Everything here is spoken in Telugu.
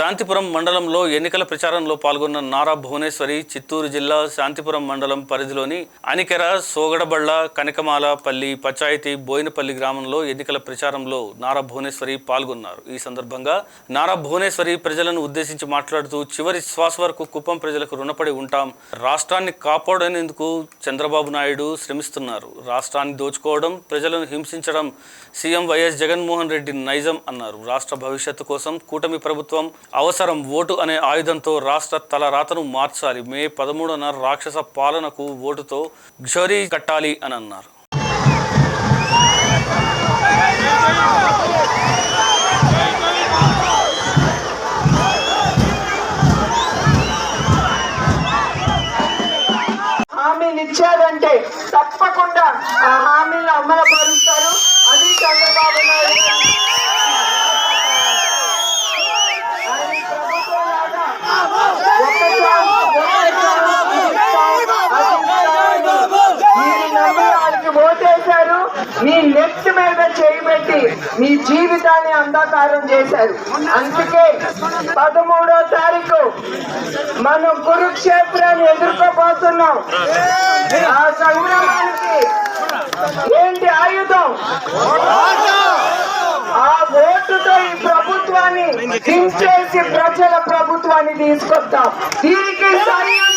శాంతిపురం మండలంలో ఎన్నికల ప్రచారంలో పాల్గొన్న నారా భువనేశ్వరి చిత్తూరు జిల్లా శాంతిపురం మండలం పరిధిలోని అనికెర, సోగడబళ్ళ, కనకమాల పల్లి పంచాయతీ బోయినపల్లి గ్రామంలో ఎన్నికల ప్రచారంలో నారా భువనేశ్వరి పాల్గొన్నారు. ఈ సందర్భంగా నారా భువనేశ్వరి ప్రజలను ఉద్దేశించి మాట్లాడుతూ చివరి శ్వాస వరకు కుప్పం ప్రజలకు రుణపడి ఉంటాం. రాష్ట్రాన్ని కాపాడేందుకు చంద్రబాబు నాయుడు శ్రమిస్తున్నారు. రాష్ట్రాన్ని దోచుకోవడం, ప్రజలను హింసించడం సీఎం వైఎస్ జగన్మోహన్ రెడ్డి నైజం అన్నారు. రాష్ట్ర భవిష్యత్తు కోసం కూటమి ప్రభుత్వం అవసరం. ఓటు అనే ఆయుధంతో రాష్ట్ర తలరాతను మార్చాలి. మే 13న రాక్షస పాలనకు ఓటుతో ఝరీ కట్టాలి అని అన్నారు. హామీలు ఇచ్చారంటే తప్పకుండా ఆ హామీలు అమలుపరుస్తారు. అది చంద్రబాబు నాయుడు ఓటేశారు. మీ నెట్ మీద చేయబెట్టి మీ జీవితాన్ని అంధకారం చేశారు. అందుకే 13వ తారీఖు మనం కురుక్షేత్రాన్ని ఎదుర్కోబోతున్నాం. ఆ సంగ్రామానికి ఏంటి ఆయుధం? ఆ ఓటుతో ఈ ప్రభుత్వాన్ని దించేసి ప్రజల ప్రభుత్వాన్ని తీసుకొద్దాం. దీనికి సైన్యం